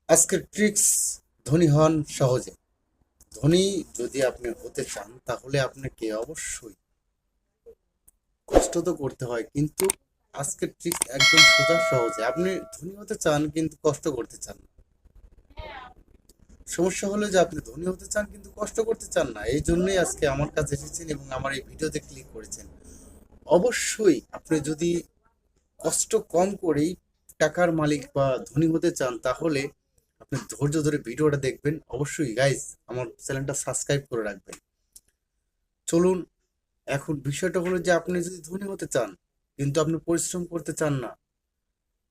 আজকের ট্রিক্স: ধনী হন সহজে। ধনী যদি আপনি হতে চান তাহলে আপনাকে অবশ্যই কষ্ট তো করতে হয়, কিন্তু আজকের ট্রিক্স একদম সোজা সহজে। আপনি ধনী হতে চান কিন্তু কষ্ট করতে চান না। সমস্যা হলো যে আপনি ধনী হতে চান কিন্তু কষ্ট করতে চান না, এই জন্যই আজকে আমার কাছে এসেছেন এবং আমার এই ভিডিওতে ক্লিক করেছেন। অবশ্যই আপনি যদি কষ্ট কম করেই টাকার মালিক বা ধনী হতে চান তাহলে আপনি ধৈর্য ধরে ভিডিওটা দেখবেন। অবশ্যই গাইজ আমার চ্যানেলটা সাবস্ক্রাইব করে রাখবেন। চলুন, এখন বিষয়টা হলো যে আপনি যদি ধনী হতে চান কিন্তু আপনি পরিশ্রম করতে চান না,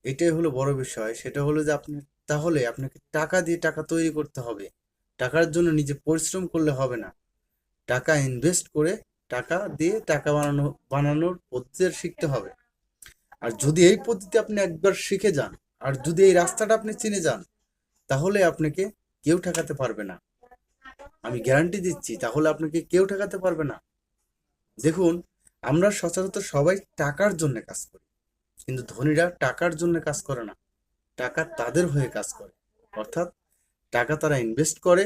এটাই হলো বড় বিষয়। সেটা হলো যে আপনি তাহলে আপনাকে টাকা দিয়ে টাকা তৈরি করতে হবে। টাকার জন্য নিজে পরিশ্রম করলে হবে না, টাকা ইনভেস্ট করে টাকা দিয়ে টাকা বানানোর পদ্ধতি শিখতে হবে। আর যদি এই পদ্ধতি আপনি একবার শিখে যান, আর যদি এই রাস্তাটা আপনি চিনে যান, তাহলে আপনাকে কেউ ঠেকাতে পারবে না। আমি গ্যারান্টি দিচ্ছি, তাহলে আপনাকে কেউ ঠেকাতে পারবে না। দেখুন, আমরা সচরাচর সবাই টাকার জন্য কাজ করি, কিন্তু ধনীরা টাকার জন্য কাজ করে না, টাকা তাদের হয়ে কাজ করে। অর্থাৎ টাকা তারা ইনভেস্ট করে,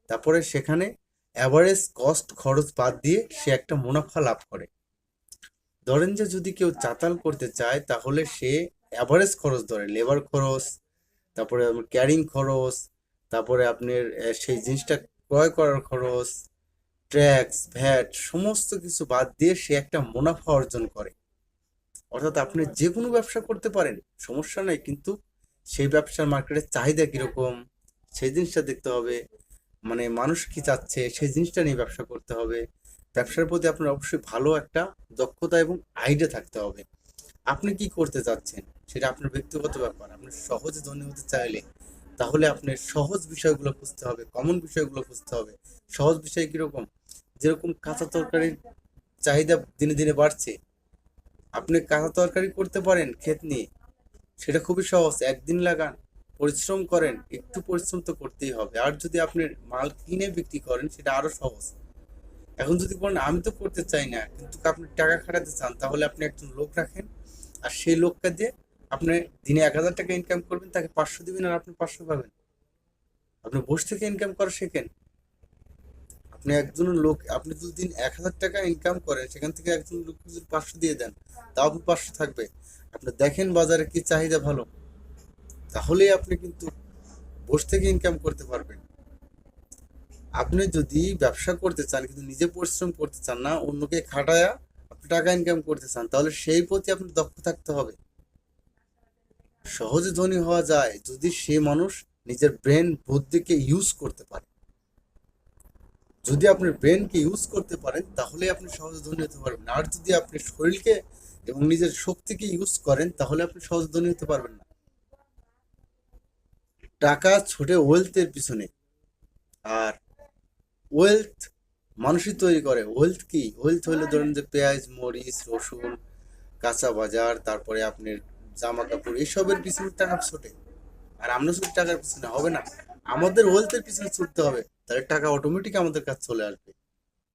তারপরে সেখানে অ্যাভারেজ কস্ট খরচ বাদ দিয়ে সে একটা মুনাফা লাভ করে। ধরেন যে যদি কেউ চাতাল করতে চায় তাহলে সে অ্যাভারেজ খরচ ধরে, লেবার খরচ, তারপরে ক্যারিং খরচ, তারপরে আপনার সেই জিনিসটা ক্রয় করার খরচ, ট্যাক্স ভ্যাট সমস্ত কিছু বাদ দিয়ে সে একটা মুনাফা অর্জন করে। অর্থাৎ আপনি যে কোনো ব্যবসা করতে পারেন, সমস্যা নাই, কিন্তু সেই ব্যবসার মার্কেটের চাহিদা কিরকম সেই জিনিসটা দেখতে হবে। মানে মানুষ কি চাচ্ছে সেই জিনিসটা নিয়ে ব্যবসা করতে হবে। ব্যবসার প্রতি আপনার অবশ্যই ভালো একটা দক্ষতা এবং আইডিয়া থাকতে হবে। আপনি কি করতে চাচ্ছেন সেটা আপনার ব্যক্তিগত ব্যাপার। আপনি সহজে ধনী হতে চাইলে তাহলে আপনার সহজ বিষয়গুলো খুঁজতে হবে, কমন বিষয়গুলো খুঁজতে হবে। সহজ বিষয় কিরকম? যেরকম কাঁচা তরকারির চাহিদা দিনে দিনে বাড়ছে, আপনি কাঁচা তরকারি করতে পারেন ক্ষেত নিয়ে, সেটা খুবই সহজ। একদিন লাগান, পরিশ্রম করেন, একটু পরিশ্রম তো করতেই হবে। আর যদি আপনি মাল কিনে বিক্রি করেন সেটা আরো সহজ। এখন যদি বলেন আমি তো করতে চাই না কিন্তু আপনি টাকা খাটাতে চান, তাহলে আপনি একজন লোক রাখেন, আর সেই লোককে দিয়ে আপনি দিনে 1,000 টাকা ইনকাম করবেন, তাকে 500 দিবেন আর আপনি 500 পাবেন। আপনি বসে থেকে ইনকাম করা শেখেন। আপনি একজন লোক, আপনি যদি দিন 1,000 টাকা ইনকাম করেন, সেখান থেকে একজন লোককে যদি 500 দিয়ে দেন, তাও আপনি 500 থাকবে। আপনি দেখেন বাজারে কি চাহিদা ভালো, তাহলেই আপনি কিন্তু বসে থেকে ইনকাম করতে পারবেন। আপনি যদি ব্যবসা করতে চান কিন্তু নিজে পরিশ্রম করতে চান না, অন্যকে খাটায়া আপনি টাকা ইনকাম করতে চান, তাহলে সেই প্রতি আপনার দক্ষ থাকতে হবে। সহজে ধনী হওয়া যায় যদি সে মানুষ নিজের ব্রেন বুদ্ধিকে ইউজ করতে পারে। যদি আপনি ব্রেনকে ইউজ করতে পারেন তাহলে আপনি সহজে ধনী হতে পারবেন। আর যদি আপনি শরীরকে এবং নিজের শক্তিকে ইউজ করেন তাহলে আপনি সহজে ধনী হতে পারবেন না। টাকা ছোটে ওয়েলথের পিছনে, আর ওয়েলথ মানুষই তৈরি করে। ওয়েলথ কি? ওয়েলথ হলো ধরুন যে পেঁয়াজ, মরিচ, রসুন, কাঁচা বাজার, তারপরে আপনার জামা কাপড়, এসবের পিছনে টাকা ছোটে। আর আমরা শুধু টাকার পিছনে হবে না, আমাদের ওয়েলথের পিছনে ছুটতে হবে, তাহলে টাকা অটোমেটিক আমাদের কাছে চলে আসবে।